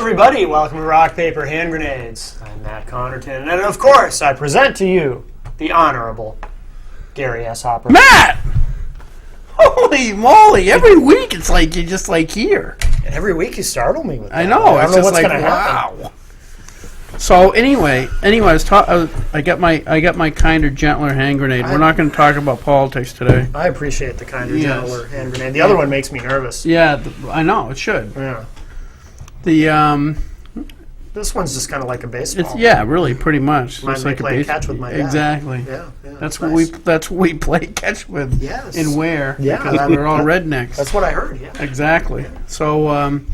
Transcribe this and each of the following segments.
everybody. Welcome to Rock, Paper, Hand Grenades. I'm Matt Connarton, and of course, I present to you the Honorable Gary S. Hopper. Matt! Holy moly! Every week it's like you're just like here. And every week you startle me with that. I know. I don't know what's like, going to happen. wow. So anyway, I got my kinder, gentler hand grenade. We're not going to talk about politics today. I appreciate the kinder, gentler hand grenade. The other one makes me nervous. Yeah, I know it should. Yeah. This one's just kind of like a baseball. Really, pretty much. It's like playing catch with my dad. Exactly. Yeah, that's what we play catch with. Yes. And where? Yeah, because we're all rednecks. That's what I heard. Yeah. Exactly. Yeah. So, and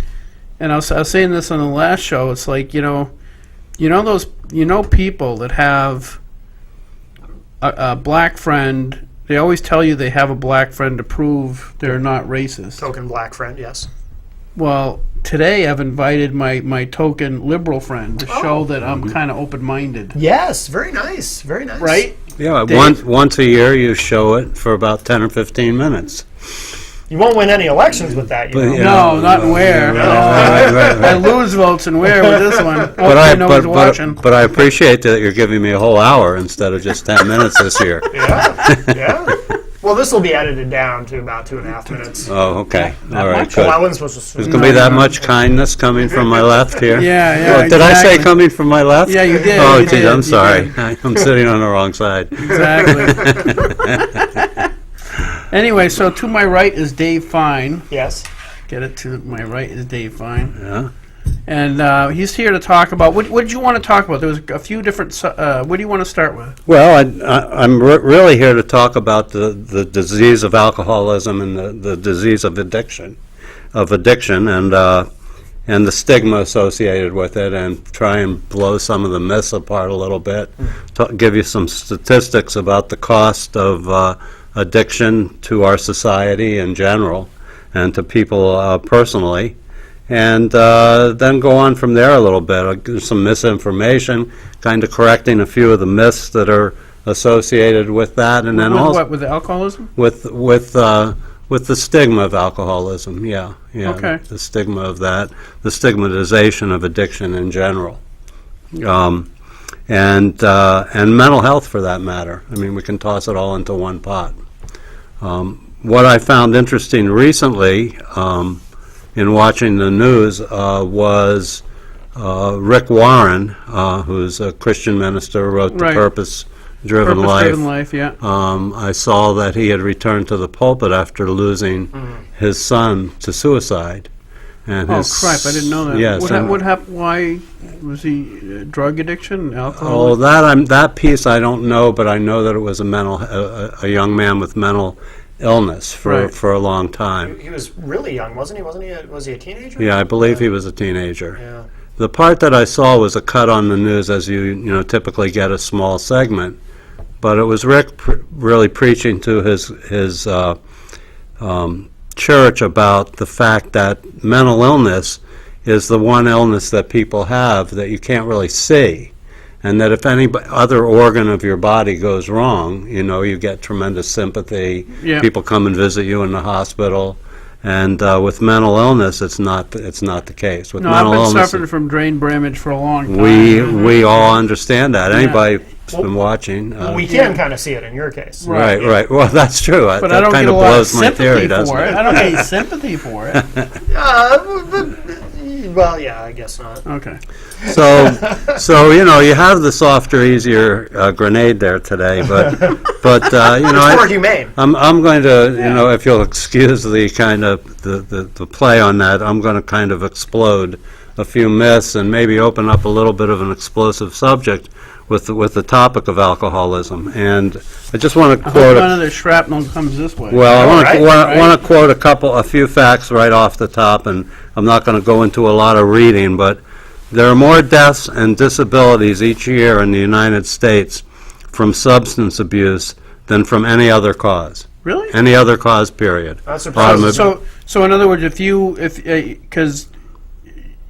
I was saying this on the last show. It's like people that have a black friend. They always tell you they have a black friend to prove they're not racist. Token black friend, yes. Well, today I've invited my token liberal friend to show that I'm kind of open-minded. Yes, very nice, very nice. Right? Yeah, once a year you show it for about 10 or 15 minutes. You won't win any elections with that, you know. No, not in Ware. Right. I lose votes in Ware with this one. But I appreciate that you're giving me a whole hour instead of just 10 minutes this year. Yeah. Well, this will be edited down to about 2.5 minutes. Oh, okay. All right, good. Well, I wasn't supposed to. There's going to be that much kindness coming from my left here? Yeah. Did I say coming from my left? Yeah, you did. Oh, geez, I'm sorry. I'm sitting on the wrong side. Exactly. Anyway, so to my right is Dave Fine. Yes. Get it, to my right is Dave Fine. Yeah. And he's here to talk about, what did you want to talk about? There was a few different, what do you want to start with? Well, I'm really here to talk about the disease of alcoholism and the disease of addiction, and the stigma associated with it, and try and blow some of the myths apart a little bit, give you some statistics about the cost of addiction to our society in general and to people personally, and then go on from there a little bit. There's some misinformation, kind of correcting a few of the myths that are associated with that, and then also with the alcoholism? With the stigma of alcoholism. Yeah. Okay. The stigma of that, the stigmatization of addiction in general, and mental health for that matter. I mean, we can toss it all into one pot. What I found interesting recently in watching the news was Rick Warren, who's a Christian minister, wrote The Purpose-Driven Life. Yeah. I saw that he had returned to the pulpit after losing his son to suicide. And crap! I didn't know that. Yes. What happened? Why was he drug addiction, alcohol? Oh, that piece I don't know, but I know that it was a young man with mental illness for a long time. He was really young, wasn't he? Was he a teenager? Yeah, I believe he was a teenager. Yeah. The part that I saw was a cut on the news, as you typically get a small segment, but it was Rick really preaching to his church about the fact that mental illness is the one illness that people have that you can't really see, and that if any other organ of your body goes wrong, you get tremendous sympathy. Yeah. People come and visit you in the hospital, and with mental illness, it's not the case. With mental I've been illness, suffering from brain damage for a long time. we all understand that. Anybody who's been watching, we can kind of see it in your case. Right. Well, that's true. But that I don't kind get of a lot of blows my theory, sympathy doesn't for it. it? I don't get any sympathy for it. Well, yeah, I guess not. Okay. So you have the softer, easier grenade there today, but It's more humane. I'm going to if you'll excuse the kind of the play on that, I'm going to kind of explode a few myths and maybe open up a little bit of an explosive subject with the topic of alcoholism. And I just want to quote. None of the shrapnel comes this way. Well, I want to quote a few facts right off the top, and I'm not going to go into a lot of reading, but there are more deaths and disabilities each year in the United States from substance abuse than from any other cause. Really? Any other cause, period. That's surprising. So in other words, because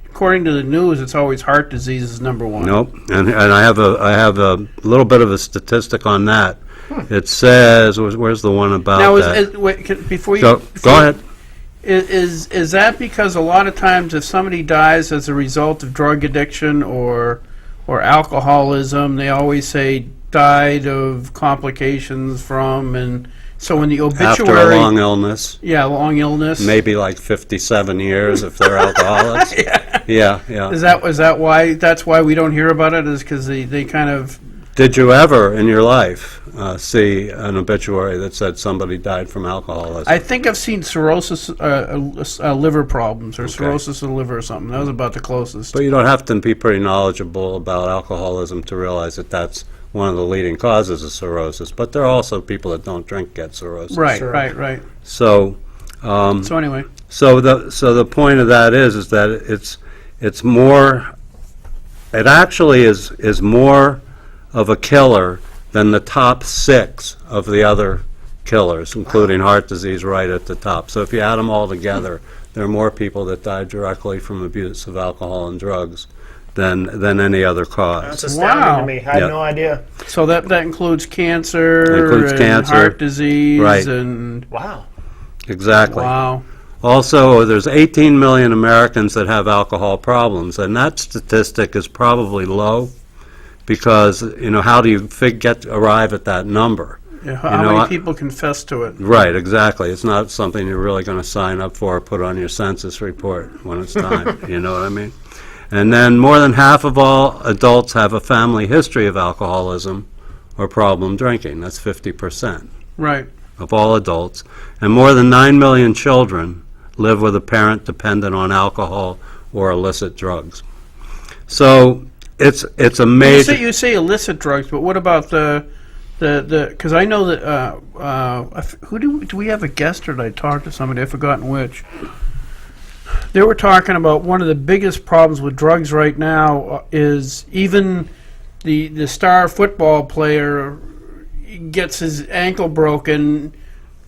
according to the news, it's always heart disease is number one. Nope, and I have a little bit of a statistic on that. It says, where's the one about now, that? before you Go ahead. Is that because a lot of times if somebody dies as a result of drug addiction or alcoholism, they always say died of complications from, and so in the obituary, After a long illness, long illness, maybe like 57 years if they're alcoholics. Yeah. Is that why? That's why we don't hear about it? Is because they kind of. Did you ever in your life see an obituary that said somebody died from alcoholism? I think I've seen cirrhosis, liver problems, or cirrhosis of the liver or something. That was about the closest. But you don't have to be pretty knowledgeable about alcoholism to realize that that's one of the leading causes of cirrhosis. But there are also people that don't drink get cirrhosis. Right, Sure. right. So, So anyway, so the point of that is that it's more. It actually is more of a killer than the top 6 of the other killers, including heart disease right at the top. So if you add them all together, there are more people that die directly from abuse of alcohol and drugs than any other cause. That's astounding Wow. to me. I had Yeah. no idea. so that includes cancer, Includes and cancer. heart disease, Right. and Wow. Exactly. wow. Also, there's 18 million Americans that have alcohol problems, and that statistic is probably low because, how do you arrive at that number? Yeah, how know, many I- people confess to it? Right, exactly. It's not something you're really going to sign up for or put on your census report when it's time. You know what I mean? And then more than half of all adults have a family history of alcoholism or problem drinking. That's 50% Right. of all adults. And more than 9 million children live with a parent dependent on alcohol or illicit drugs. So it's a major... You say illicit drugs, but what about the because I know that who do we have a guest, or did I talk to somebody? I've forgotten which. They were talking about one of the biggest problems with drugs right now is even the star football player gets his ankle broken.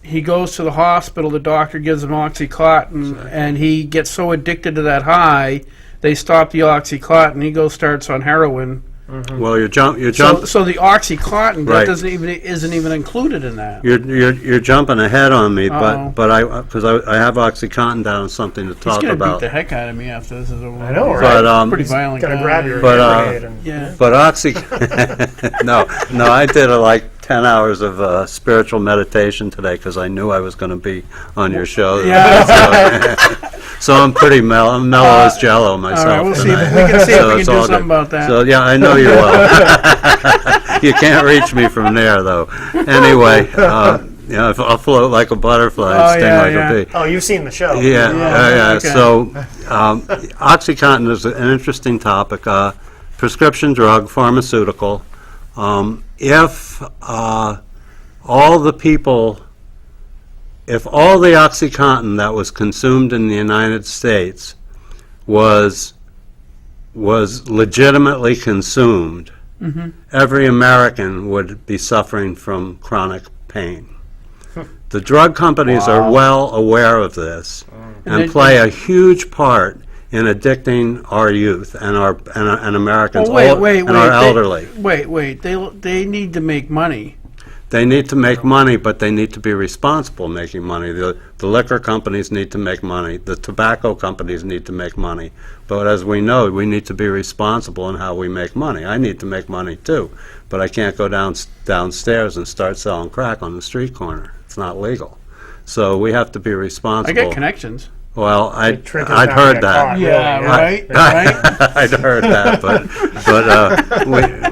He goes to the hospital. The doctor gives him OxyContin, and he gets so addicted to that high, they stop the OxyContin. He starts on heroin. Well, you jump. So the OxyContin Right. isn't even included in that. You're jumping ahead on me, Uh-oh. but I have OxyContin down as something to He's talk gonna beat about. the heck out of me after this. I know, right? But Pretty violent Gotta guy. grab your But, hand grenade and Yeah. But no, I did like 10 hours of spiritual meditation today because I knew I was going to be on your show. Yeah. So I'm pretty mellow. I'm mellow as Jello myself. All right, we'll see. tonight. We can see if So we can it's do all something good. about that. So yeah, I know you will. You can't reach me from there, though. Anyway, I'll float like a butterfly and Oh, sting yeah, like yeah. a bee. Oh, you've seen the show. Yeah. okay. So, OxyContin is an interesting topic. Prescription drug, pharmaceutical. If all the OxyContin that was consumed in the United States was legitimately consumed, every American would be suffering from chronic pain. The drug companies are well aware of this and then- play a huge part in addicting our youth and Americans Well, wait. and our elderly. Wait. They need to make money. They need to make money, but they need to be responsible making money. The liquor companies need to make money. The tobacco companies need to make money. But as we know, we need to be responsible in how we make money. I need to make money too, but I can't go downstairs and start selling crack on the street corner. It's not legal. So we have to be I get got connections. Well, I'd trick is not heard get that. caught. Yeah, Really, right. I'd heard that, but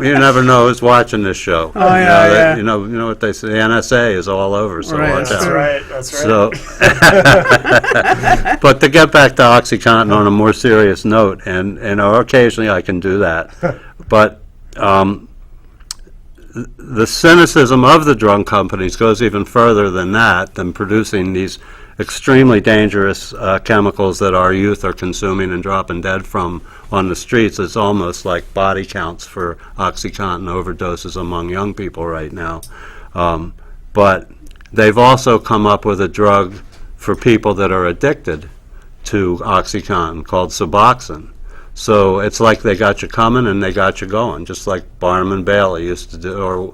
you never know who's watching this show. Oh, yeah, yeah. You know what they say. The NSA is all over, so Right, watch that's out. Right. That's right. So, but to get back to OxyContin on a more serious note, and occasionally I can do that, but the cynicism of the drug companies goes even further than that, than producing these extremely dangerous chemicals that our youth are consuming and dropping dead from on the streets. It's almost like body counts for OxyContin overdoses among young people right now. But they've also come up with a drug for people that are addicted to OxyContin called Suboxone. So it's like they got you coming and they got you going, just like Barnum and Bailey used to do, or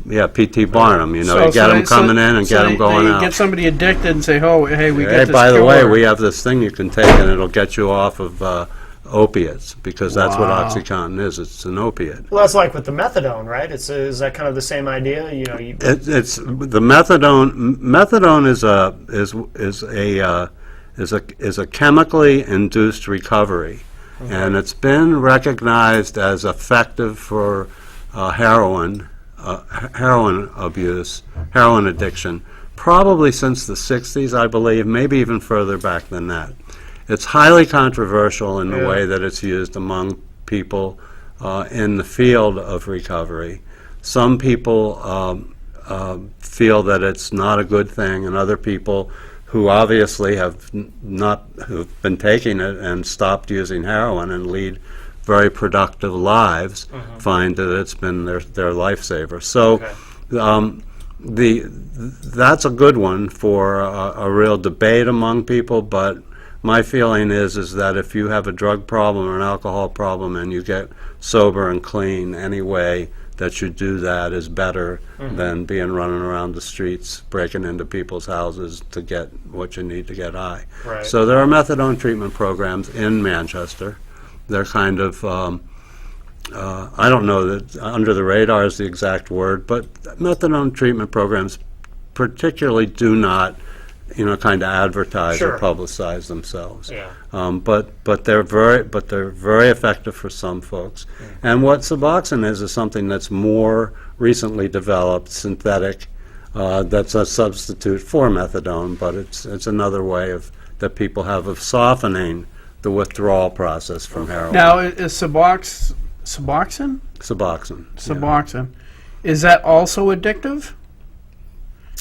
Yeah, P.T. Barnum, you know, So- you get so them they- so- coming in and so get them they- going they out. get somebody addicted and say, oh, hey, we Hey, got this by the way, cure. we have this thing you can take and it'll get you off of opiates, because that's what Wow. OxyContin is. It's an opiate. Well, that's like with the methadone, right? Is that kind of the same idea? You know, It's the methadone. Methadone is a chemically induced recovery, and it's been recognized as effective for heroin abuse, heroin addiction, probably since the 60s, I believe, maybe even further back than that. It's highly controversial in the Yeah. way that it's used among people in the field of recovery. Some people feel that it's not a good thing, and other people who obviously who've been taking it and stopped using heroin and lead very productive lives find that it's been their lifesaver. So that's a good one for a real debate among people, but my feeling is that if you have a drug problem or an alcohol problem and you get sober and clean, any way that you do that is better than being running around the streets, breaking into people's houses to get what you need to get high. Right. So there are methadone treatment programs in Manchester. They're kind of, I don't know that under the radar is the exact word, but methadone treatment programs particularly do not, kind of advertise Sure. or publicize themselves. Yeah. But they're very effective for some folks. And what Suboxone is something that's more recently developed, synthetic, that's a substitute for methadone, but it's another way that people have of softening the withdrawal process from heroin. Now, is Suboxone? Suboxone. Suboxone. Is that also addictive?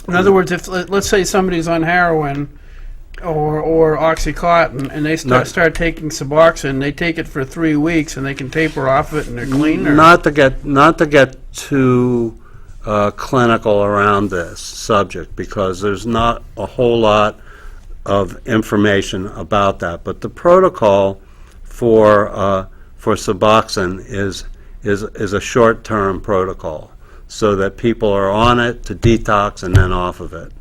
In other words, if let's say somebody's on heroin or Oxycontin and they start taking Suboxone, they take it for 3 weeks and they can taper off it and they're clean? Or? Not to get too clinical around this subject, because there's not a whole lot of information about that. But the protocol for Suboxone is a short-term protocol, so that people are on it to detox and then off of it.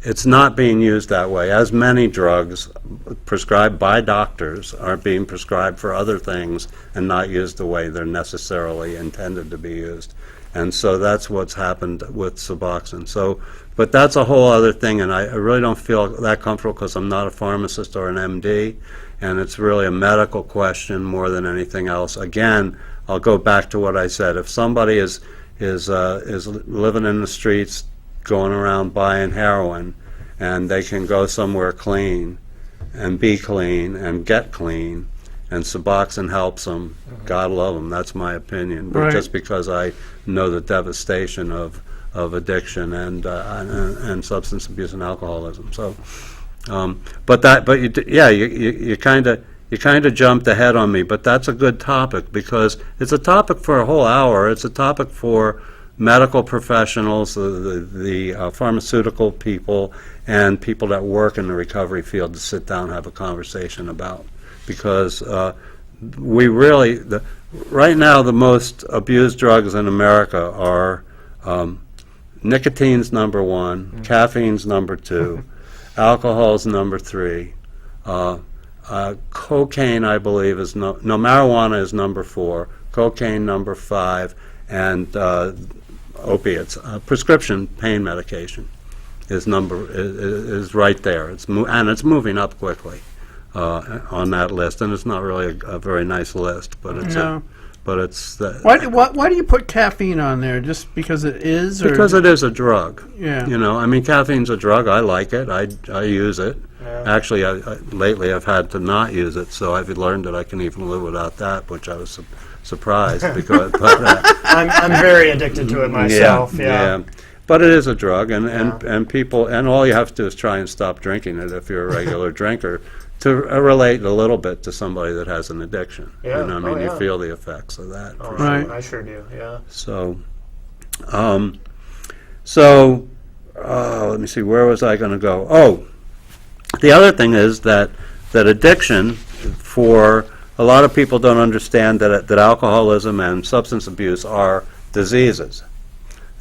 It's not being used that way, as many drugs prescribed by doctors are being prescribed for other things and not used the way they're necessarily intended to be used. And so that's what's happened with Suboxone. So, but that's a whole other thing, and I really don't feel that comfortable because I'm not a pharmacist or an MD, and it's really a medical question more than anything else. Again, I'll go back to what I said. If somebody is living in the streets, going around buying heroin, and they can go somewhere clean and be clean and get clean, and Suboxone helps them, God love them. That's my opinion. But Right. just because I know the devastation of addiction and substance abuse and alcoholism. So, you kind of jumped ahead on me, but that's a good topic because it's a topic for a whole hour. It's a topic for medical professionals, the pharmaceutical people, and people that work in the recovery field to sit down and have a conversation about. Because right now the most abused drugs in America are nicotine's number one, caffeine's number two, alcohol's number three, cocaine, I believe, is marijuana is number four, cocaine number five, and opiates, prescription pain medication is right there. It's moving up quickly on that list, and it's not really a very nice list, but it's No. Why do you put caffeine on there? Just because it is? Or? Because it is a drug. Yeah. Caffeine's a drug. I like it. I use it. Yeah. Actually, lately I've had to not use it, so I've learned that I can even live without that, which I was surprised because. I'm very addicted to it myself. Yeah. But it is a drug, and people, and all you have to do is try and stop drinking it if you're a regular drinker, to relate a little bit to somebody that has an addiction. Yeah. You feel the effects of that. Oh, Right. I sure do. Yeah. So, let me see, where was I going to go? Oh, the other thing is that addiction, for a lot of people don't understand that alcoholism and substance abuse are diseases.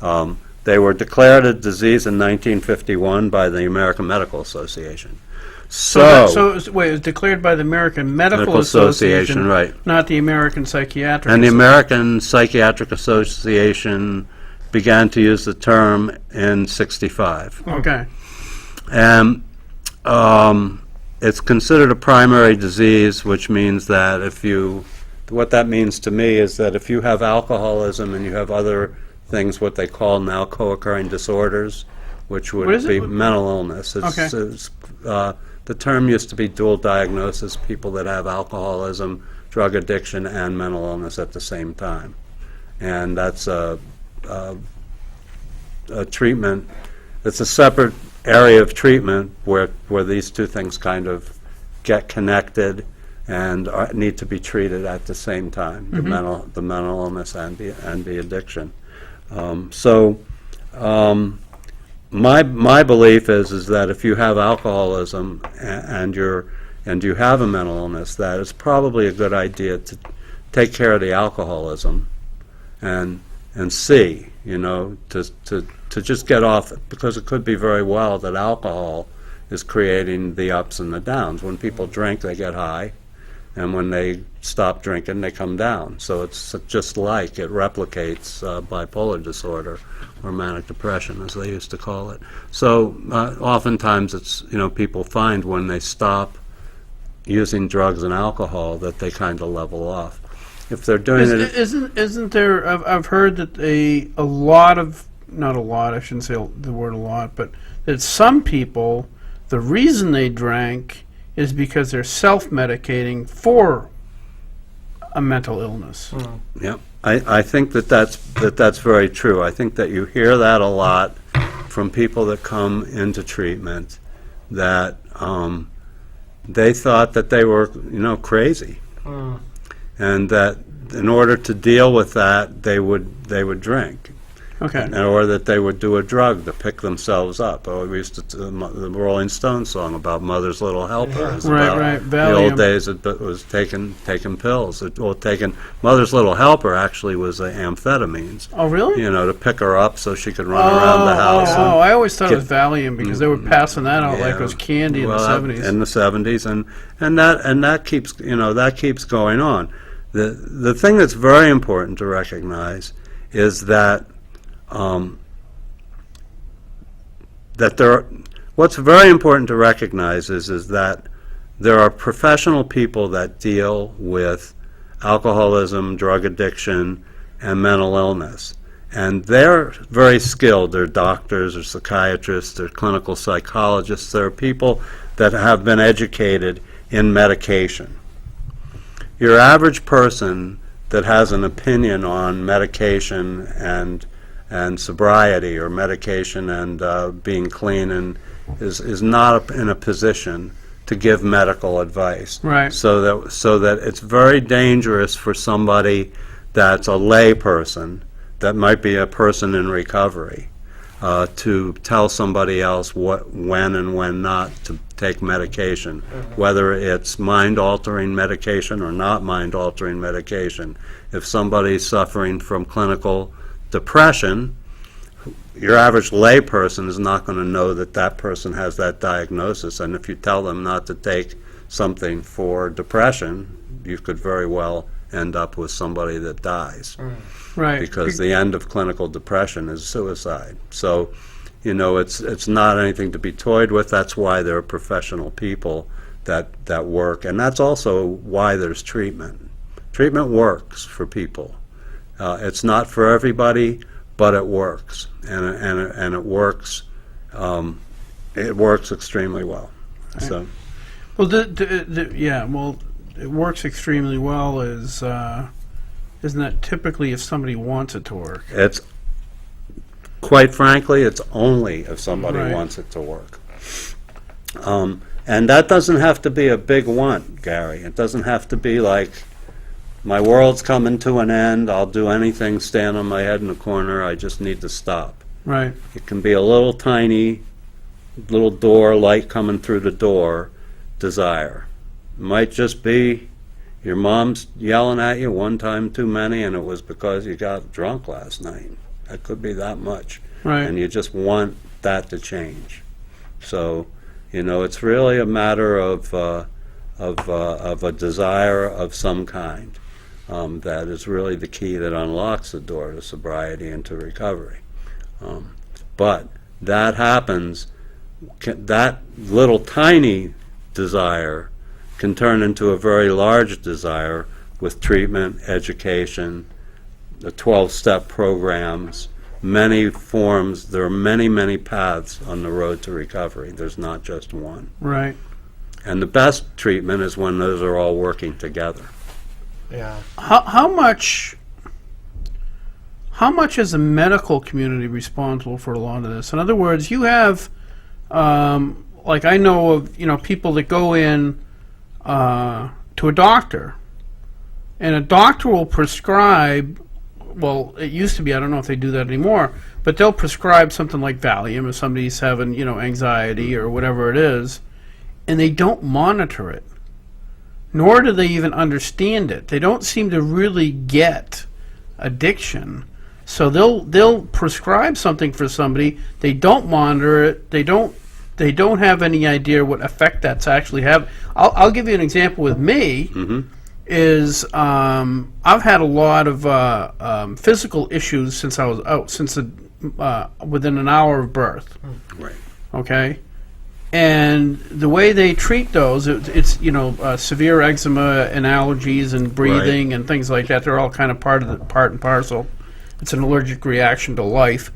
They were declared a disease in 1951 by the American Medical Association. So wait, it was declared by the American Medical Association, right. not the American Psychiatric And the Association. American Psychiatric Association began to use the term in 65. Okay. And it's considered a primary disease, which means that what that means to me is that if you have alcoholism and you have other things, what they call now co-occurring disorders, which What would is be it? mental illness. Okay. The term used to be dual diagnosis, people that have alcoholism, drug addiction, and mental illness at the same time. And that's a treatment, it's a separate area of treatment where these two things kind of get connected and need to be treated at the same time, the mental illness and the addiction. My belief is that if you have alcoholism and you have a mental illness, that it's probably a good idea to take care of the alcoholism and see, to just get off it, because it could be very well that alcohol is creating the ups and the downs. When people drink, they get high, and when they stop drinking, they come down. So it's just like it replicates bipolar disorder or manic depression, as they used to call it. So oftentimes it's, people find when they stop using drugs and alcohol that they kind of level off. If they're doing it... Isn't there, I've heard that a lot of, not a lot, I shouldn't say the word a lot, but that some people, the reason they drank is because they're self-medicating for a mental illness. Yeah, I think that's very true. I think that you hear that a lot from people that come into treatment, that they thought that they were, crazy, and that in order to deal with that, they would drink. Okay. Or that they would do a drug to pick themselves up. We used to the Rolling Stones song about Mother's Little Helper. It's about Right. the Valium. old days it was taking pills. Mother's Little Helper actually was amphetamines. Oh, really? To pick her up so she could run around the house. Oh, I always thought it was Valium because they were passing that out like it was Yeah. candy in the 70s. In the 70s, and that keeps going on. The thing that's very important to recognize is that what's very important to recognize is that there are professional people that deal with alcoholism, drug addiction, and mental illness. And they're very skilled. They're doctors, or psychiatrists, they're clinical psychologists. They're people that have been educated in medication. Your average person that has an opinion on medication and sobriety, or medication and being clean, and is not in a position to give medical advice. Right. So that it's very dangerous for somebody that's a lay person, that might be a person in recovery, to tell somebody else when and when not to take medication, whether it's mind-altering medication or not mind-altering medication. If somebody's suffering from clinical depression, your average lay person is not going to know that person has that diagnosis, and if you tell them not to take something for depression, you could very well end up with somebody that dies. Right. Because the end of clinical depression is suicide. So, it's not anything to be toyed with. That's why there are professional people that work, and that's also why there's treatment. Treatment works for people. It's not for everybody, but it works, and it works. It works extremely well. So, Well, it works extremely well. Isn't that typically if somebody wants it to work? it's quite frankly, it's only if somebody Right. wants it to work. And that doesn't have to be a big want, Gary. It doesn't have to be like, my world's coming to an end, I'll do anything, stand on my head in a corner, I just need to stop. Right. It can be a little tiny, little door, light coming through the door, desire. It might just be your mom's yelling at you one time too many, and it was because you got drunk last night. It could be that much. Right. And you just want that to change. So, it's really a matter of a desire of some kind that is really the key that unlocks the door to sobriety and to recovery. But that happens, that little tiny desire can turn into a very large desire with treatment, education, the 12-step programs, many forms. There are many, many paths on the road to recovery. There's not just one. Right. And the best treatment is when those are all working together. Yeah. How much is the medical community responsible for a lot of this? In other words, you have, like I know of, people that go in to a doctor, and a doctor will prescribe, well, it used to be, I don't know if they do that anymore, but they'll prescribe something like Valium if somebody's having, anxiety or whatever it is, and they don't monitor it, nor do they even understand it. They don't seem to really get addiction. So they'll prescribe something for somebody, they don't monitor it, they don't have any idea what effect that's actually having. I'll give you an example with me. Is I've had a lot of physical issues since I was out, within an hour of birth. Right. Okay? And the way they treat those, it's severe eczema and allergies and breathing and things like that. They're all kind of part and parcel. It's an allergic reaction to life.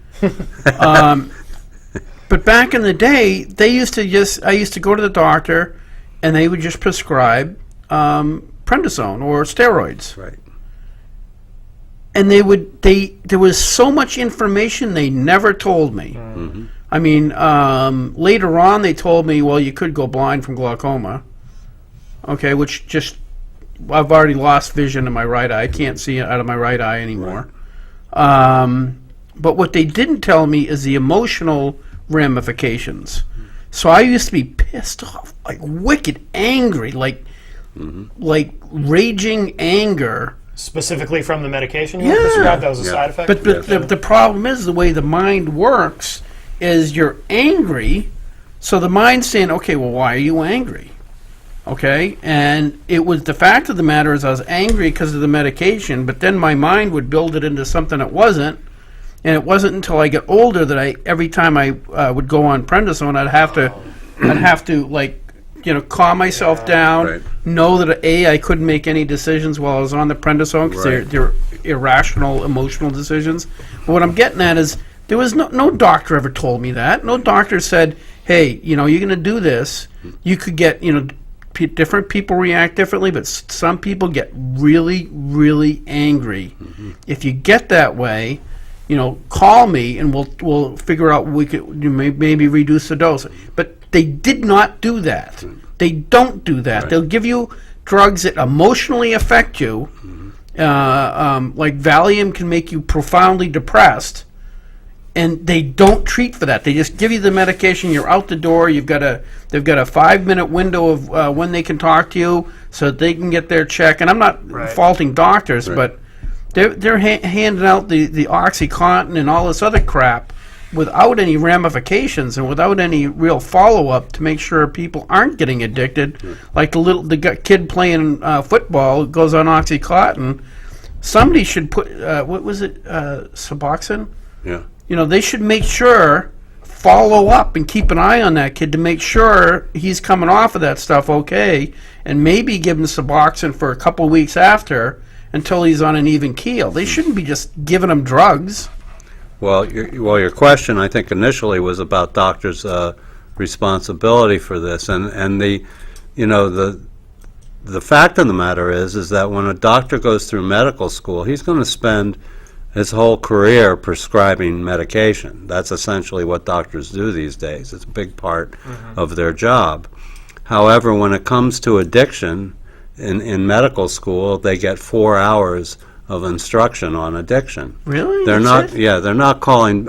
But back in the day, I used to go to the doctor, and they would just prescribe prednisone or steroids. Right. And there was so much information they never told me. I mean, later on they told me, well, you could go blind from glaucoma. Okay, which I've already lost vision in my right eye. I can't see out of my right eye anymore. But what they didn't tell me is the emotional ramifications. So I used to be pissed off, like wicked angry, like raging anger. Specifically from the medication you were prescribed? That was a side effect? But the problem is the way the mind works is you're angry, so the mind's saying, okay, well, why are you angry? Okay? And it was the fact of the matter is I was angry because of the medication, but then my mind would build it into something it wasn't, and it wasn't until I get older that every time I would go on prednisone, I'd have to like, calm myself down, know that I couldn't make any decisions while I was on the prednisone because they're irrational, emotional decisions. But what I'm getting at is there was no doctor ever told me that. No doctor said, hey, you're going to do this. You could get, different people react differently, but some people get really, really angry. If you get that way, call me and we'll figure out we could maybe reduce the dose. But they did not do that. They don't do that. They'll give you drugs that emotionally affect you. Like Valium can make you profoundly depressed, and they don't treat for that. They just give you the medication. You're out the door. They've got a 5-minute window of when they can talk to you, so that they can get their check. And I'm not faulting doctors, but they're handing out the OxyContin and all this other crap without any ramifications and without any real follow-up to make sure people aren't getting addicted. Like the kid playing football goes on OxyContin. Somebody should put what was it, Suboxone? Yeah. They should make sure, follow up and keep an eye on that kid to make sure he's coming off of that stuff okay, and maybe give him Suboxone for a couple weeks after until he's on an even keel. They shouldn't be just giving him drugs. Well, your question, I think, initially was about doctors' responsibility for this, and the fact of the matter is that when a doctor goes through medical school, he's going to spend his whole career prescribing medication. That's essentially what doctors do these days. It's a big part of their job. However, when it comes to addiction, in medical school, they get 4 hours of instruction on addiction. Really? They're not calling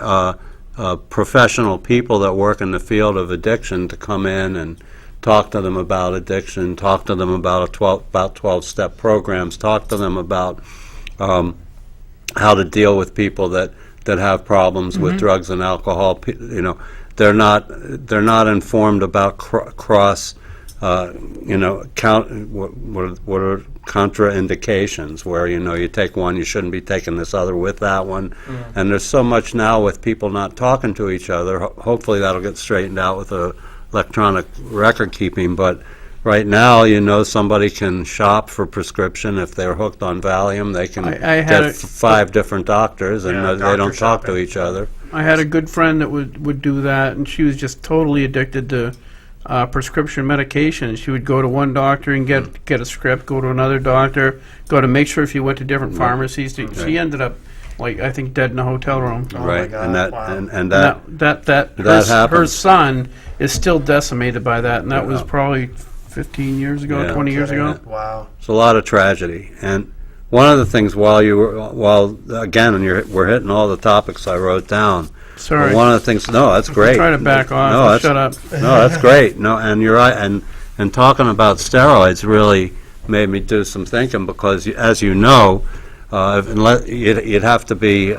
professional people that work in the field of addiction to come in and talk to them about addiction, talk to them about 12-step programs, talk to them about how to deal with people that that have problems with drugs and alcohol. They're not informed about cross, what are contraindications, where you take one, you shouldn't be taking this other with that one. And there's so much now with people not talking to each other. Hopefully that'll get straightened out with electronic record keeping, but right now, somebody can shop for prescription. If they're hooked on Valium, they can get 5 different doctors, and they don't talk to each other. I had a good friend that would do that, and she was just totally addicted to prescription medication. She would go to one doctor and get a script, go to another doctor, go to make sure if you went to different pharmacies. She ended up, I think, dead in a hotel room. Oh Right, my God. and that Her happens. son is still decimated by that, and that was probably 15 years ago, 20 years ago. Wow. It's a lot of tragedy. And one of the things we're hitting all the topics I wrote down. Sorry. But one of the things, no, that's great. Try to back off. No, that's, shut up. No, that's great. No, and you're right. And talking about steroids really made me do some thinking, because, as you know, you'd have to be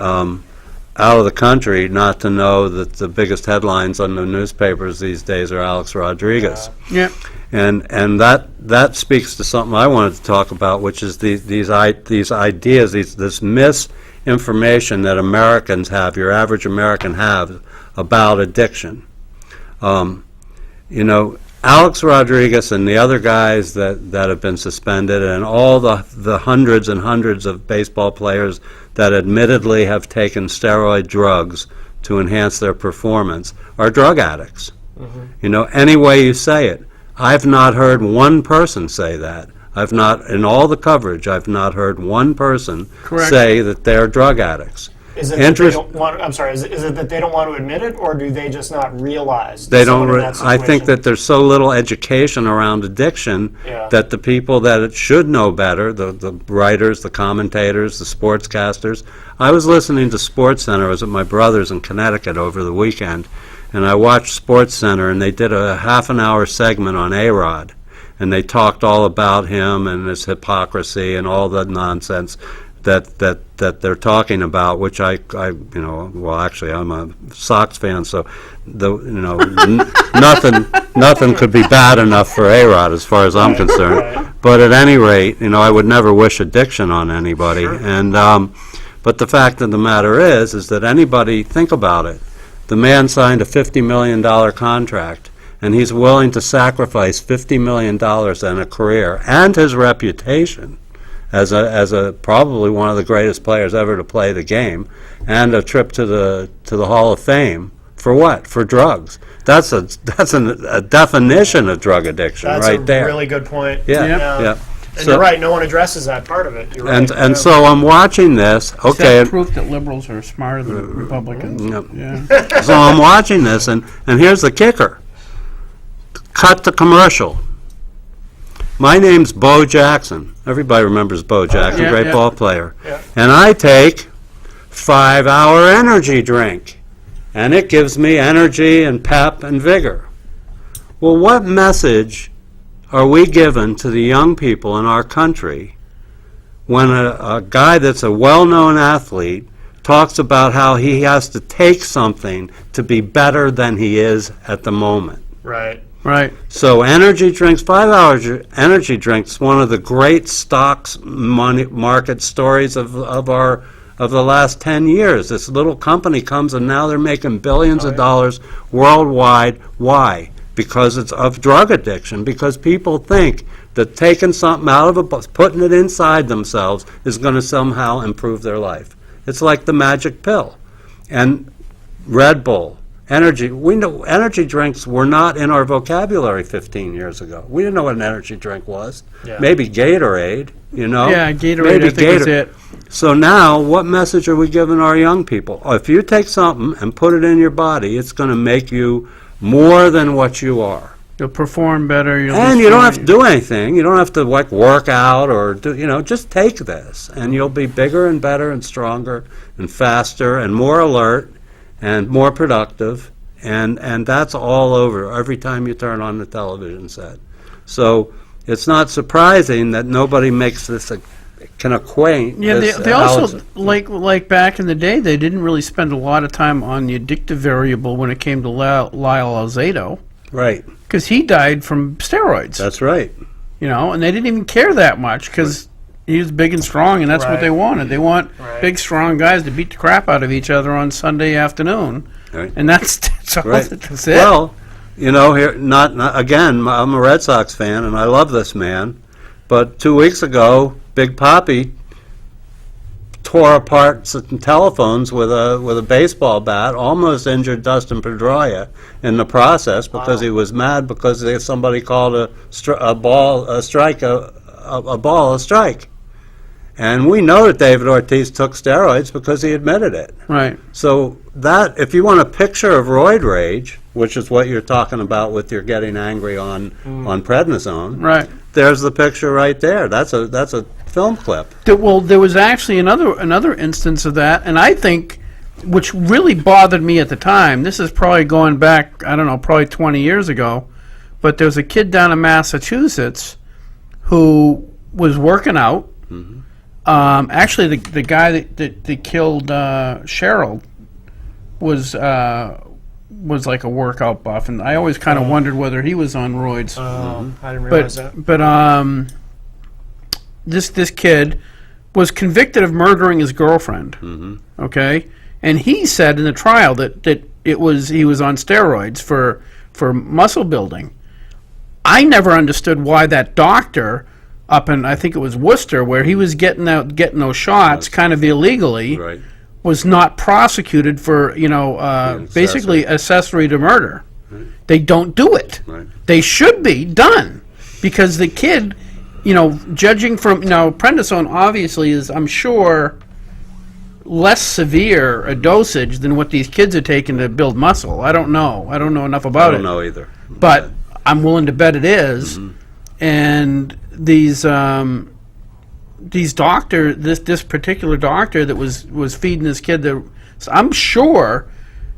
out of the country not to know that the biggest headlines on the newspapers these days are Alex Rodriguez. Yeah. And that speaks to something I wanted to talk about, which is these ideas, this misinformation that Americans have, your average American have, about addiction. Alex Rodriguez and the other guys that have been suspended, and all the hundreds and hundreds of baseball players that admittedly have taken steroid drugs to enhance their performance, are drug addicts. Any way you say it. I've not heard one person say that. In all the coverage, I've not heard one person say that they're drug addicts. Is it that they don't want? I'm sorry. Is it that they don't want to admit it, or do they just not realize? They don't. I think that there's so little education around addiction that the people that should know better, the writers, the commentators, the sportscasters. I was listening to SportsCenter. I was at my brother's in Connecticut over the weekend, and I watched SportsCenter, and they did a half-an-hour segment on A-Rod, and they talked all about him and his hypocrisy and all the nonsense that they're talking about, which actually I'm a Sox fan, so nothing could be bad enough for A-Rod as far as I'm concerned. But at any rate, I would never wish addiction on anybody. Sure. And but the fact of the matter is that anybody, think about it. The man signed a $50 million contract, and he's willing to sacrifice $50 million in a career and his reputation as a probably one of the greatest players ever to play the game, and a trip to the Hall of Fame for what? For drugs. That's a definition of drug addiction. That's right there. That's a really good point. Yeah. And you're right. No one addresses that part of it. You're right. And so I'm watching this. Okay. That's proof that liberals are smarter than Republicans. Yeah. So I'm watching this, and here's the kicker. Cut the commercial. My name's Bo Jackson. Everybody remembers Bo Jackson, great ball player. Yeah. And I take 5-hour energy drink, and it gives me energy and pep and vigor. Well, what message are we given to the young people in our country when a guy that's a well-known athlete talks about how he has to take something to be better than he is at the moment? Right. Right. So energy drinks, 5-hour energy drinks, one of the great stocks market stories of the last 10 years. This little company comes, and now they're making billions of dollars worldwide. Why? Because it's of drug addiction, because people think that taking something out of putting it inside themselves is going to somehow improve their life. It's like the magic pill. And Red Bull, energy, we know energy drinks were not in our vocabulary 15 years ago. We didn't know what an energy drink was. Yeah. Maybe Gatorade, Yeah, Gatorade, Maybe I think is it. So now, what message are we giving our young people? If you take something and put it in your body, it's going to make you more than what you are. You'll perform better. And you don't have to do anything. You don't have to work out or do, just take this, and you'll be bigger and better and stronger and faster and more alert and more productive, and that's all over every time you turn on the television set. So it's not surprising that nobody makes this can acquaint. Yeah, this they also allergen. like back in the day, they didn't really spend a lot of time on the addictive variable when it came to Lyle Alzado, Right. because he died from steroids. That's right. You know, and they didn't even care that much because he was big and strong, and that's what Right. they wanted. They want Right. big, strong guys to beat the crap out of each other on Sunday afternoon, Right. and that's all. Right. That's it. Well, you know, here not again. I'm a Red Sox fan, and I love this man. But 2 weeks ago, Big Papi tore apart some telephones with a baseball bat, almost injured Dustin Pedroia in the process because he was mad because somebody called a ball a strike. And we know that David Ortiz took steroids because he admitted it. Right. So that, if you want a picture of roid rage, which is what you're talking about with your getting angry on prednisone, Right. there's the picture right there. That's a film clip. Well, there was actually another instance of that, and I think, which really bothered me at the time. This is probably going back, I don't know, probably 20 years ago. But there was a kid down in Massachusetts who was working out. Actually, the guy that killed Cheryl was like a workout buff, and I always kind of wondered whether he was on roids. I didn't realize that. But this kid was convicted of murdering his girlfriend. Okay, and he said in the trial that he was on steroids for muscle building. I never understood why that doctor up in, I think it was Worcester, where he was getting those shots kind of illegally, Right. was not prosecuted for basically accessory to murder. They don't do it. Right. They should be done because the kid, judging from prednisone obviously is, I'm sure, less severe a dosage than what these kids are taking to build muscle. I don't know enough I about don't it, know either. but I'm willing to bet it is. And these doctor, this particular doctor that was feeding this kid, so I'm sure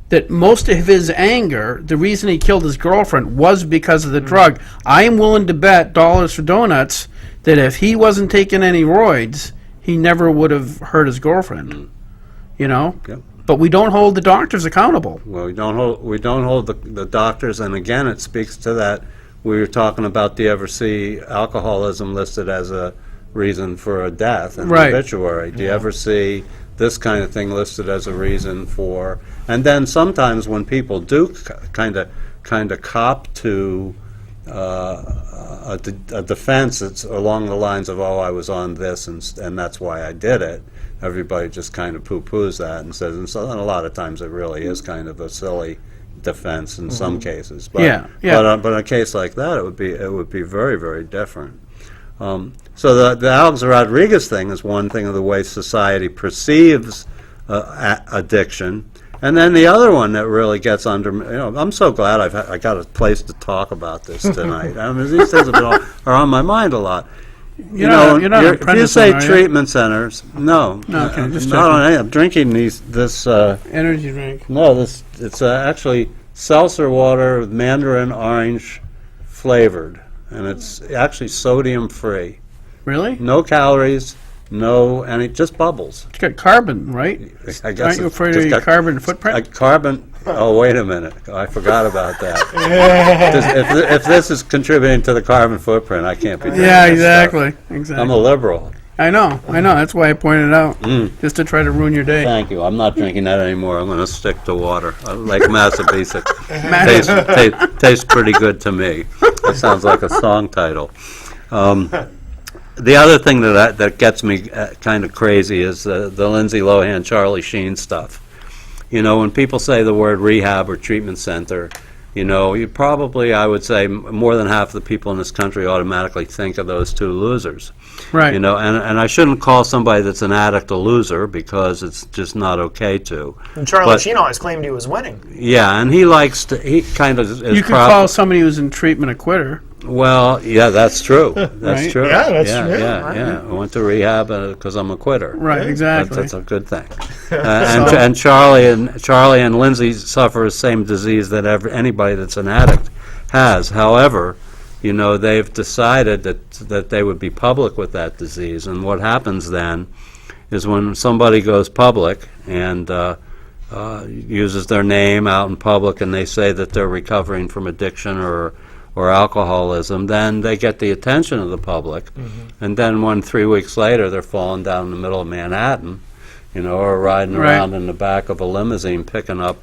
that most of his anger, the reason he killed his girlfriend, was because of the drug. I am willing to bet dollars for donuts that if he wasn't taking any roids, he never would have hurt his girlfriend. Yep. But we don't hold the doctors accountable. Well, we don't hold the doctors, and again, it speaks to that. We were talking about, do you ever see alcoholism listed as a reason for a death in Right. the obituary? Do you ever see this kind of thing listed as a reason for? And then sometimes when people do kind of cop to a defense, it's along the lines of, oh, I was on this and that's why I did it. Everybody just kind of poo-poos that and says, and a lot of times it really is kind of a silly defense in some cases. But, Yeah. But in a case like that, it would be very, very different. So the Alex Rodriguez thing is one thing of the way society perceives addiction, and then the other one that really gets under. I'm so glad I got a place to talk about this tonight. I mean, these things are on my mind a lot. You're not on If you say prednisone, are you? treatment centers, no, Okay, just not on any. I'm drinking this. Energy drink. No, it's actually seltzer water with mandarin orange flavored, and it's actually sodium free. Really? No calories, just bubbles. It's got carbon, right? I guess Aren't you it's afraid just of your got carbon footprint? carbon. Oh, wait a minute! I forgot about that. If this is contributing to the carbon footprint, I can't be. Doing Yeah, this stuff. exactly. I'm a liberal. I know. That's why I pointed it out, just to try to ruin your day. Thank you. I'm not drinking that anymore. I'm going to stick to water. I like Massabesic. Tastes pretty good to me. That sounds like a song title. The other thing that gets me kind of crazy is the Lindsay Lohan, Charlie Sheen stuff. When people say the word rehab or treatment center, you probably, I would say, more than half the people in this country automatically think of those two losers. Right. And I shouldn't call somebody that's an addict a loser because it's just not okay to. And Charlie Sheen always claimed he was winning. Yeah, and he kind of is. You could call somebody who's in treatment a quitter. Well, yeah, that's true. That's Right. true. Yeah, that's true. Yeah. I went to rehab because I'm a quitter. Right, exactly. That's a good thing. And Charlie and Lindsay suffer the same disease that anybody that's an addict has. However, they've decided that they would be public with that disease. And what happens then is when somebody goes public and uses their name out in public and they say that they're recovering from addiction or alcoholism, then they get the attention of the public. And then 3 weeks later they're falling down in the middle of Manhattan, or riding around in the back of a limousine picking up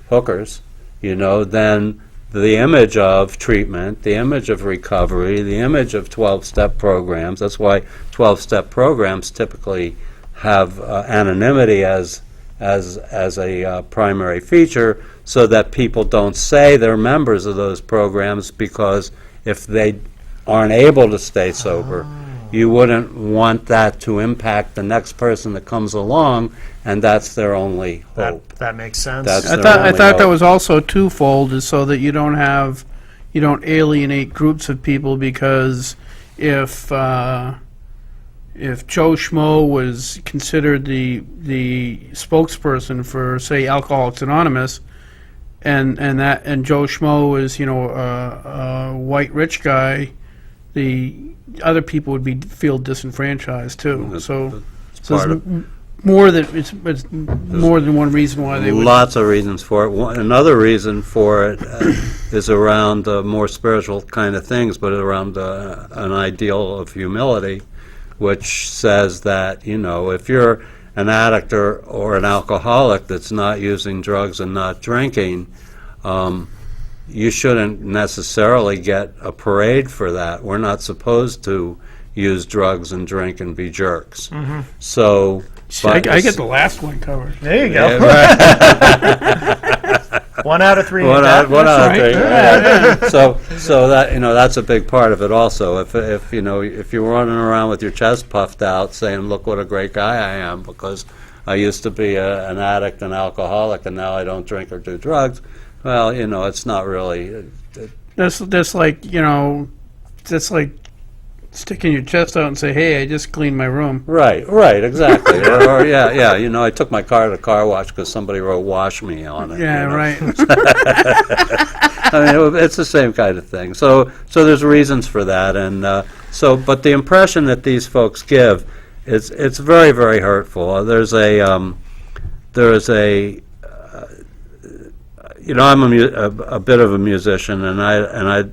hookers, then the image of treatment, the image of recovery, the image of 12-step programs. That's why 12-step programs typically have anonymity as a primary feature, so that people don't say they're members of those programs, because if they aren't able to stay sober, you wouldn't want that to impact the next person that comes along, and that's their only hope. That makes sense. That's I their thought only that hope. was also twofold, is so that you don't alienate groups of people, because if Joe Schmo was considered the spokesperson for, say, Alcoholics Anonymous, and Joe Schmo was a white rich guy, the other people would feel disenfranchised too. So It's there's part of- more than it's more than one reason why they would. Lots of reasons for it. Another reason for it is around more spiritual kind of things, but around an ideal of humility, which says that, if you're an addict or an alcoholic that's not using drugs and not drinking, you shouldn't necessarily get a parade for that. We're not supposed to use drugs and drink and be jerks. So... I get the last one covered. There you go. Yeah, right. 1 out of 3. One out of right. three. Yeah. So that that's a big part of it also. If you're running around with your chest puffed out saying, "Look what a great guy I am because I used to be an addict and alcoholic and now I don't drink or do drugs," well, it's not really. That's like sticking your chest out and say, "Hey, I just cleaned my room." Right, exactly. or I took my car to the car wash because somebody wrote "wash me" on it. Yeah, right. I mean, it's the same kind of thing. So there's reasons for that, and but the impression that these folks give, it's very, very hurtful. I'm a bit of a musician, and I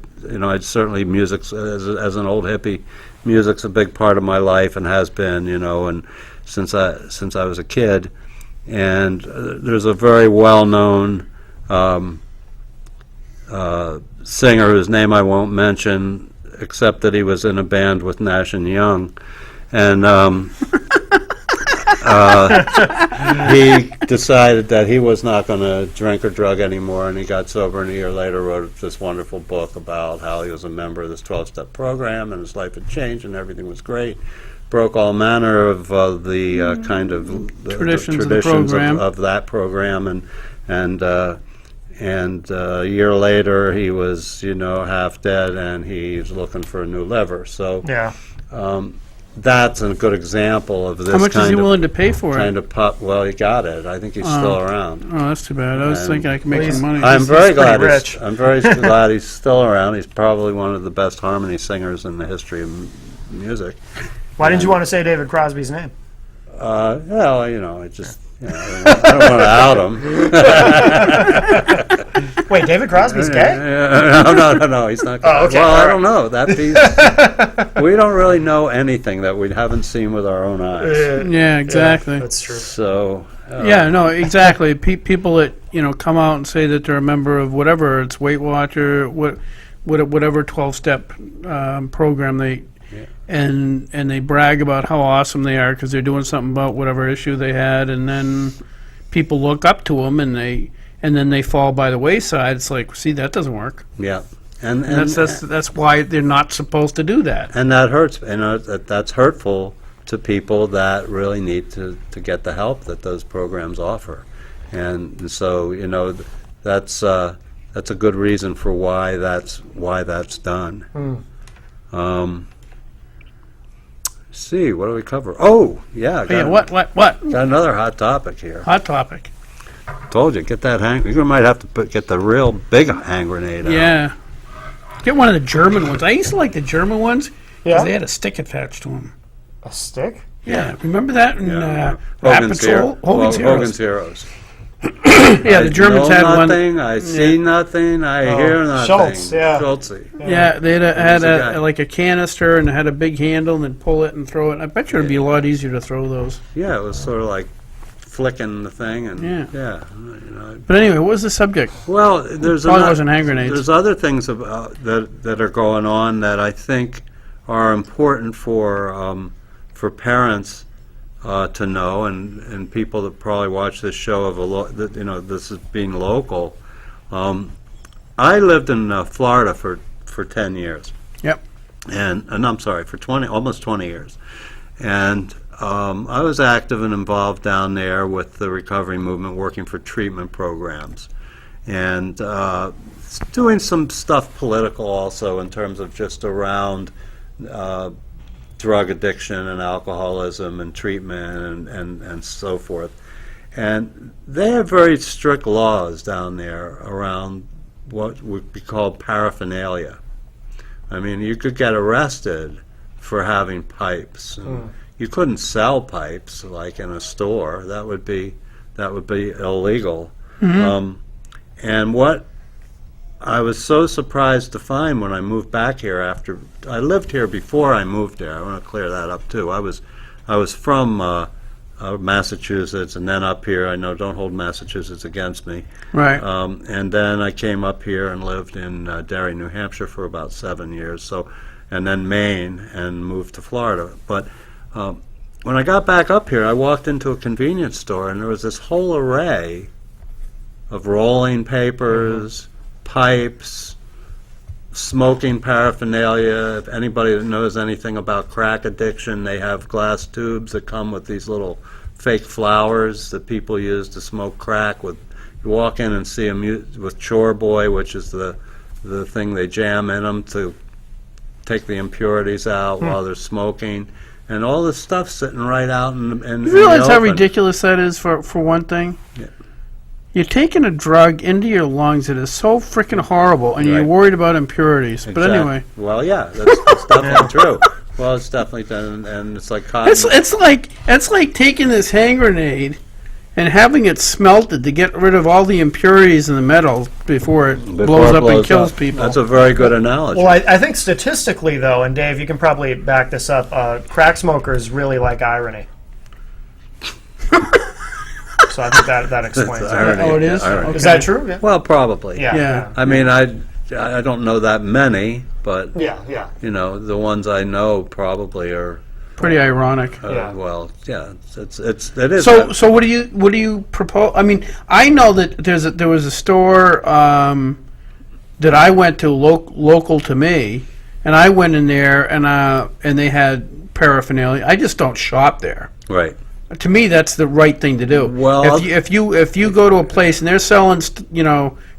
certainly music as an old hippie, music's a big part of my life and has been, and since I was a kid. And there's a very well-known singer whose name I won't mention, except that he was in a band with Nash and Young, and he decided that he was not going to drink or drug anymore, and he got sober, and a year later wrote this wonderful book about how he was a member of this 12-step program, and his life had changed, and everything was great. Broke all manner of the kind of the Traditions of the traditions program. of that program, and a year later he was half dead, and he's looking for a new liver. So Yeah. that's a good example of this. How much is he kind of willing to pay for kind it? of pop. Well, he got it. I think he's still around. Oh, that's too bad. I was And- thinking I could make Well, some money. I'm very glad. pretty rich. I'm very glad he's still around. He's probably one of the best harmony singers in the history of music. Why didn't you want to say David Crosby's name? Well, I just I don't want to out him. Wait, David Crosby's gay? No, he's not. Oh, okay, Well, all I right. don't know. That piece, we don't really know anything that we haven't seen with our own eyes. Yeah, exactly. That's true. So. Yeah, no, exactly. People that come out and say that they're a member of whatever, it's Weight Watcher, whatever 12-step program and they brag about how awesome they are because they're doing something about whatever issue they had, and then people look up to them and then they fall by the wayside. It's like, see, that doesn't work. Yeah, and That's why they're not supposed to do that. and that hurts. That's hurtful to people that really need to get the help that those programs offer, and so that's a good reason for why that's done. See, what do we cover? Oh, yeah. Yeah, what? Got another hot topic here. Hot topic. Told you, get that you might have to get the real big hand grenade out. Yeah. Get one of the German ones. I used to like the German ones because Yeah? they had a stick attached to them. A stick? Yeah, remember that in Rat Hogan's Patrol? Hogan's Hogan's Heroes. Heroes. Yeah, the Germans I had know one. nothing, I see nothing, I hear nothing. Schultz, yeah. Schultz. Yeah, they had was a guy. like a canister and it had a big handle and then pull it and throw it. I bet you it'd be a lot easier to throw those. Yeah, it was sort of like flicking the thing and, Yeah. you know. But anyway, what was the subject? Well, there's Probably wasn't hand grenades. There's other things that are going on that I think are important for parents to know, and people that probably watch this show that this is being local. I lived in Florida for 10 years. Yep. And I'm sorry, for almost 20 years, and I was active and involved down there with the recovery movement, working for treatment programs, and doing some stuff political also in terms of just around drug addiction and alcoholism and treatment and so forth. And they have very strict laws down there around what would be called paraphernalia. I mean, you could get arrested for having pipes. And you couldn't sell pipes like in a store. That would be illegal. And what I was so surprised to find when I moved back here after I lived here before I moved there. I want to clear that up too. I was from Massachusetts and then up here. I know, don't hold Massachusetts against me. Right. And then I came up here and lived in Derry, New Hampshire for about 7 years. So, and then Maine and moved to Florida. But when I got back up here, I walked into a convenience store and there was this whole array of rolling papers, pipes, smoking paraphernalia. If anybody that knows anything about crack addiction, they have glass tubes that come with these little fake flowers that people use to smoke crack with. You walk in and see them with Chore Boy, which is the thing they jam in them to take the impurities out while they're smoking, and all this stuff sitting right out in You realize the how open. ridiculous that is for one thing? Yeah. You're taking a drug into your lungs that is so freaking horrible, and you're Right. worried about impurities. But Exact- anyway, Well, yeah, that's definitely true. Well, it's definitely done, and it's like cotton. it's like taking this hand grenade and having it smelted to get rid of all the impurities in the metal before it blows up and kills people. That's a very good analogy. Well, I think statistically, though, and Dave, you can probably back this up, crack smokers really like irony. So I think that explains It's it. irony. Oh, it is? Irony. Okay. Is that true? Yeah. Well, probably. Yeah. I mean, I don't know that many, but Yeah. the ones I know probably are. Pretty ironic. Yeah. Well, yeah, it is. So what do you propose? I mean, I know that there was a store that I went to local to me, and I went in there and they had paraphernalia. I just don't shop there. Right. To me, that's the right thing to do. Well, if you go to a place and they're selling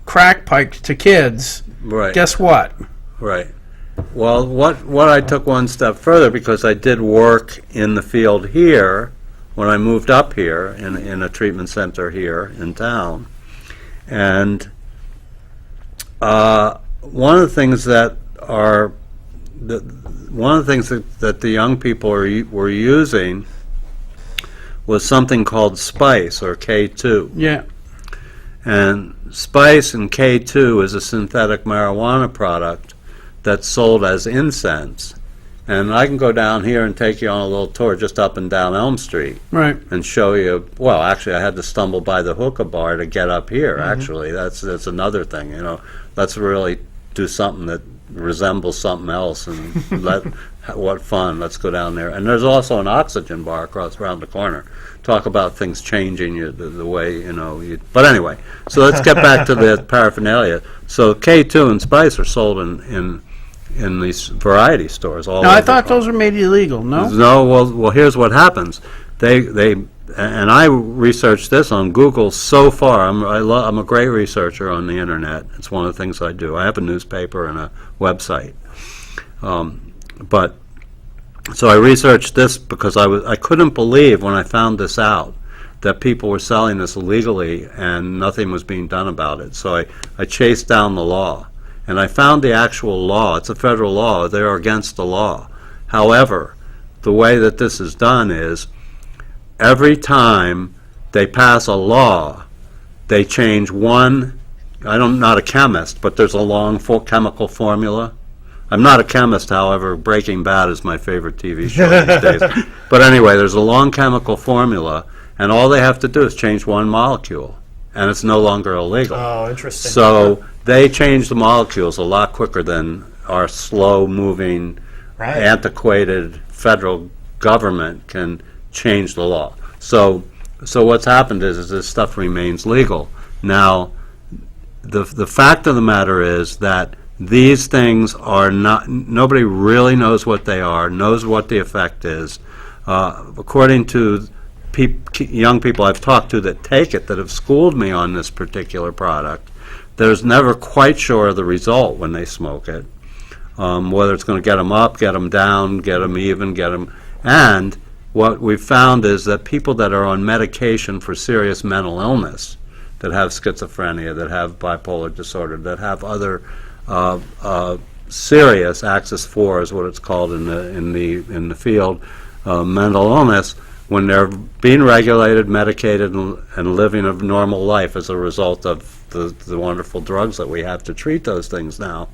crack pipes to kids, Right. guess what? Right. Well, what I took one step further, because I did work in the field here when I moved up here in a treatment center here in town, and one of the things that the young people were using was something called Spice, or K2. Yeah. And Spice and K2 is a synthetic marijuana product that's sold as incense. And I can go down here and take you on a little tour just up and down Elm Street Right. and show you. Well, actually, I had to stumble by the hookah bar to get up here. Actually, that's another thing. Let's really do something that resembles something else, and what fun. Let's go down there. And there's also an oxygen bar around the corner. Talk about things changing the way But anyway, so let's get back to the paraphernalia. So K2 and Spice are sold in these variety stores all Now, over. I thought those were made illegal. No. No, well, here's what happens. They and I researched this on Google so far. I'm a great researcher on the internet. It's one of the things I do. I have a newspaper and a website. But so I researched this because I couldn't believe when I found this out that people were selling this illegally and nothing was being done about it. So I chased down the law. And I found the actual law. It's a federal law. They're against the law. However, the way that this is done is every time they pass a law, they change one. I'm not a chemist, but there's a long chemical formula. I'm not a chemist, however. Breaking Bad is my favorite TV show these days. But anyway, there's a long chemical formula, and all they have to do is change one molecule, and it's no longer illegal. Oh, interesting. So they change the molecules a lot quicker than our slow-moving, antiquated federal government can change the law. So what's happened is this stuff remains legal. Now, the fact of the matter is that these things are not, nobody really knows what they are, knows what the effect is. According to young people I've talked to that take it, that have schooled me on this particular product, there's never quite sure of the result when they smoke it, whether it's going to get them up, get them down, get them even, get them. And what we've found is that people that are on medication for serious mental illness, that have schizophrenia, that have bipolar disorder, that have other serious axis 4 is what it's called in the field, mental illness, when they're being regulated, medicated, and living a normal life as a result of the wonderful drugs that we have to treat those things now.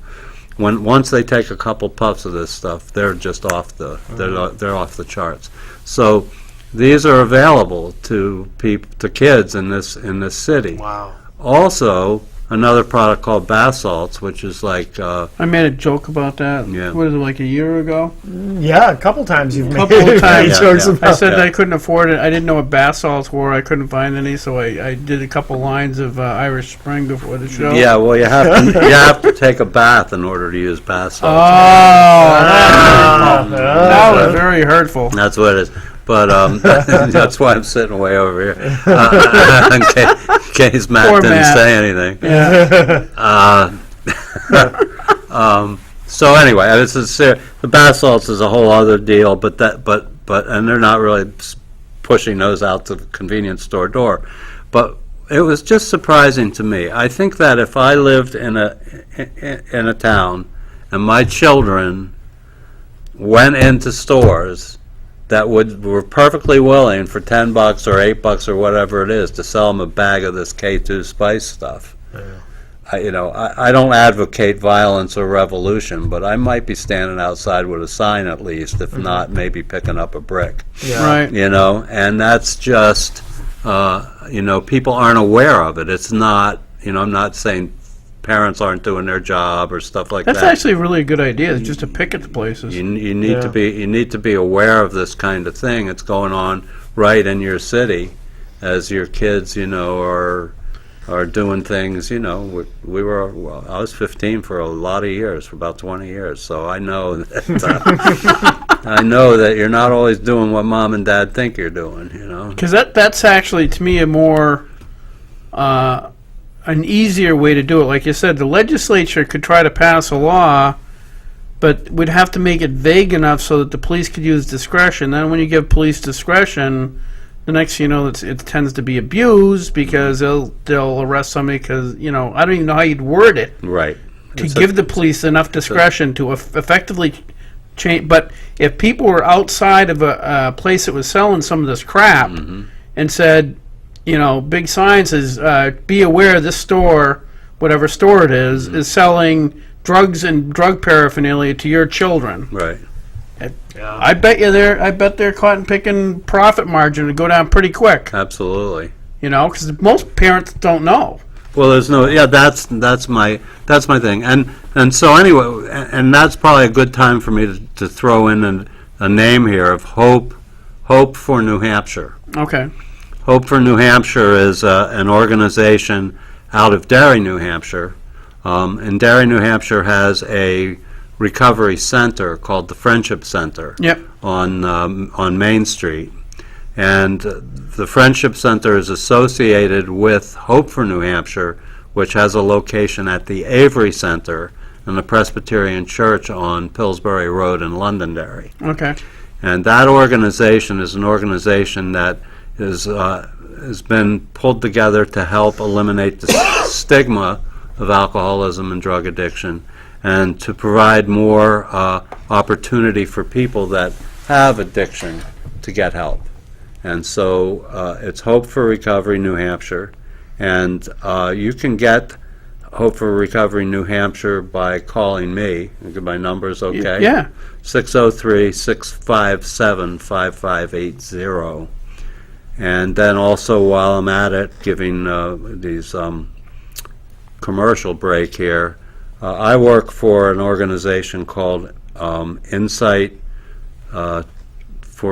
Once they take a couple puffs of this stuff, they're just off they're off the charts. So these are available to kids in this city. Wow. Also, another product called bath salts, which is like I made a joke about that. Yeah. What is it, like a year ago? Yeah, a couple times you've Couple made of times. Yeah, jokes yeah. about I said Yeah. I couldn't afford it. I didn't know what bath salts were. I couldn't find any, so I did a couple lines of Irish Spring before the show. yeah. Well, you have to take a bath in order to use bath Oh, salts. that was very hurtful. That's what it is. But that's why I'm sitting way over here, in case Matt Poor didn't Matt. say anything. Yeah. So anyway, this is the bath salts is a whole other deal, but and they're not really pushing those out to the convenience store door. But it was just surprising to me. I think that if I lived in a town and my children went into stores that were perfectly willing for $10 or $8 or whatever it is to sell them a bag of this K2 spice stuff. Yeah. I don't advocate violence or revolution, but I might be standing outside with a sign at least, if not maybe picking up a brick. Yeah. Right. And that's just, people aren't aware of it. It's not, I'm not saying parents aren't doing their job or stuff like That's that. actually really a good idea, is just to picket the places. You need Yeah. to be aware of this kind of thing. It's going on right in your city, as your kids, are doing things. I was 15 for a lot of years, for about 20 years. So I know that you're not always doing what mom and dad think you're doing. Because that's actually, to me, a more an easier way to do it. Like you said, the legislature could try to pass a law, but would have to make it vague enough so that the police could use discretion. Then when you give police discretion, the next thing you know, it tends to be abused because they'll arrest somebody because, I don't even know how you'd word it. Right. To give the police enough discretion to effectively change. But if people were outside of a place that was selling some of this crap and said, big sign says, be aware this store, whatever store it is selling drugs and drug paraphernalia to your children. Right. Yeah. I bet they're caught picking profit margin to go down pretty quick. Absolutely. Because most parents don't know. Well, there's no. Yeah, that's my thing. And so anyway, and that's probably a good time for me to throw in a name here of Hope for New Hampshire. Okay. Hope for New Hampshire is an organization out of Derry, New Hampshire. And Derry, New Hampshire has a recovery center called the Friendship Center. Yep. On Main Street. And the Friendship Center is associated with Hope for New Hampshire, which has a location at the Avery Center in the Presbyterian Church on Pillsbury Road in Londonderry. Okay. And that organization is an organization that has been pulled together to help eliminate the stigma of alcoholism and drug addiction, and to provide more opportunity for people that have addiction to get help. And so it's Hope for Recovery New Hampshire, and you can get Hope for Recovery New Hampshire by calling me. My number's okay? Yeah. 603-657-5580. And then also, while I'm at it, giving these commercial break here, I work for an organization called Insight for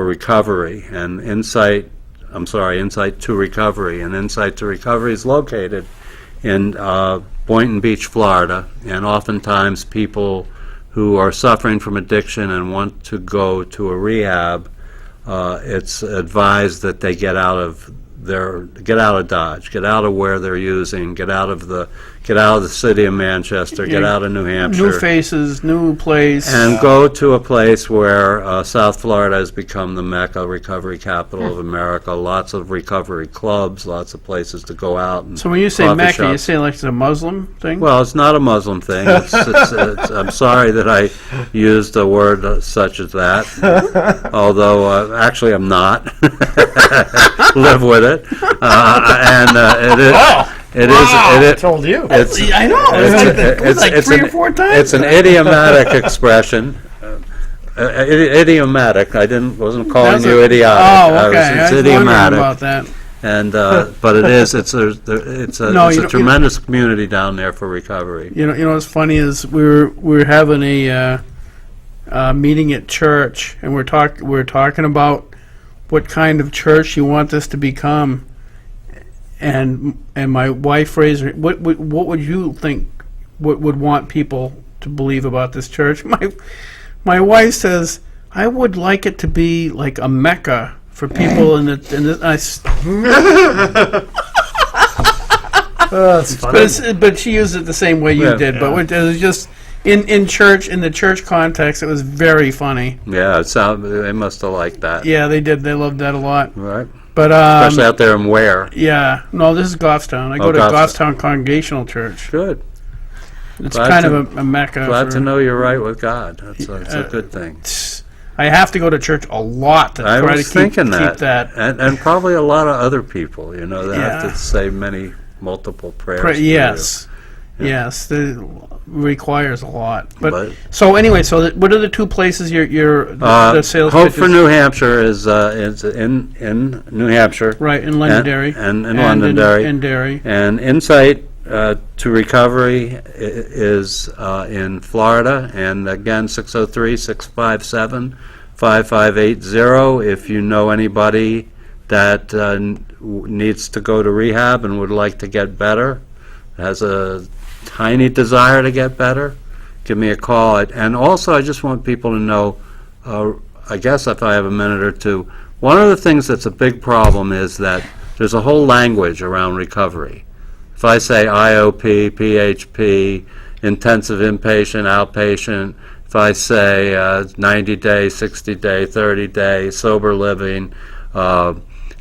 Recovery, and Insight to Recovery, and Insight to Recovery is located in Boynton Beach, Florida, and oftentimes people who are suffering from addiction and want to go to a rehab, it's advised that they get out of Dodge, get out of where they're using, get out of the city of Manchester, get out of New Hampshire. New faces, new place. And go to a place where South Florida has become the Mecca recovery capital of America. Lots of recovery clubs, lots of places to go out. And So when you say coffee Mecca, shops. you say like it's a Muslim thing? Well, it's not a Muslim thing. It's, I'm sorry that I used a word such as that, although actually I'm not. Live with it. It is. It is. I told you. It's, I know. It's like three or four times. It's an idiomatic expression. Idiomatic. I wasn't calling you idiotic. Oh, okay. It's I was idiomatic. wondering about that. And but it is. It's a tremendous community down there for recovery. You know what's funny is we're having a meeting at church, and we're talking about what kind of church you want this to become, and my wife raised her, what would you think would want people to believe about this church? My wife says, I would like it to be like a Mecca for people in the That's funny. but she used it the same way you Yeah. did. But it was just in church, in the church context, it was very funny. Yeah, they must have liked that. Yeah, they did. They loved that a lot. Right. But Especially out there in Ware. yeah, no, this is Goffstown. I go to Goffstown. Goffstown Congregational Church. Good. It's Glad kind to- of a mecca. Glad to for- know you're right with God. That's a good thing. I have to go to church a lot to I try was to thinking keep that. And probably a lot of other people, that have Yeah. to say multiple prayers. for you. Yes, yes, it requires a lot. But But- so anyway, what are the two places the sales Hope pitches? for New Hampshire is in New Hampshire. Right, in Londonderry. And in Londonderry. In Derry. And Insight to Recovery is in Florida, and again, 603-657-5580. If you know anybody that needs to go to rehab and would like to get better, has a tiny desire to get better, give me a call. And also, I just want people to know, I guess if I have a minute or two, one of the things that's a big problem is that there's a whole language around recovery. If I say IOP, PHP, intensive inpatient, outpatient, if I say 90-day, 60-day, 30-day, sober living,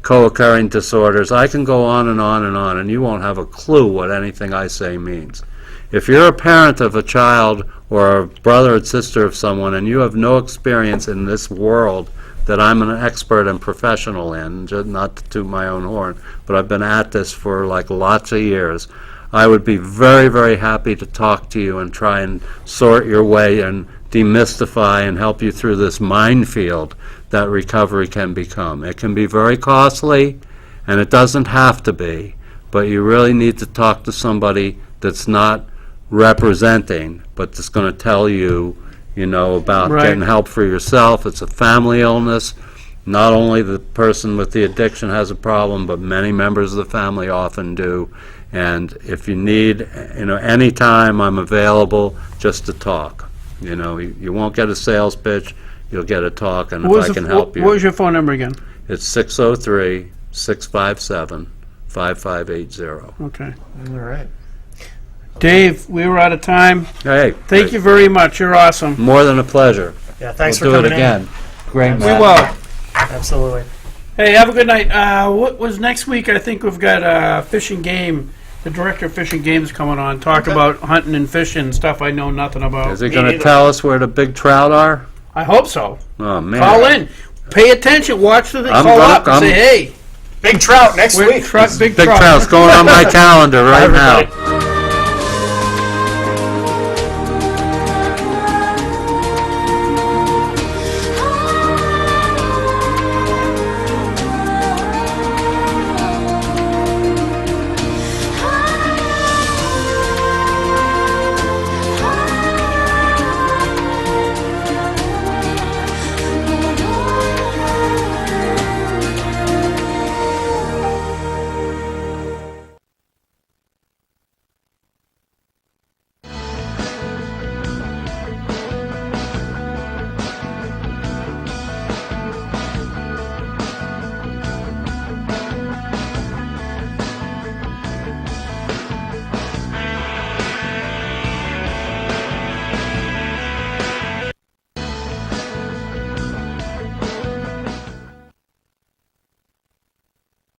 co-occurring disorders, I can go on and on and on, and you won't have a clue what anything I say means. If you're a parent of a child or a brother or sister of someone and you have no experience in this world that I'm an expert and professional in, just not to toot my own horn, but I've been at this for like lots of years, I would be very, very happy to talk to you and try and sort your way and demystify and help you through this minefield that recovery can become. It can be very costly, and it doesn't have to be, but you really need to talk to somebody that's not representing, but that's going to tell you, about Right. getting help for yourself. It's a family illness. Not only the person with the addiction has a problem, but many members of the family often do. And if you need, any time, I'm available just to talk. You won't get a sales pitch. You'll get a talk, and if I can help you. What was your phone number again? It's 603-657-5580. Okay. All right. Dave, we were out of time. Hey, Thank you very much. You're awesome. more than a pleasure. Yeah, thanks We'll for do it coming again. Great, We Matt. will. Absolutely. Hey, have a good night. What was next week? I think we've got Fish and Game the director of Fish and Game is coming on. Talk about hunting and fishing and stuff I know nothing about. Is he Me going to neither. tell us where the big trout are? I hope so. Oh, man. Call in. Pay attention. Watch the thing. I'm Call gonna- up and I'm- say, hey, Big trout next we're week. big Big trout. trout's going on my calendar right now. Everybody.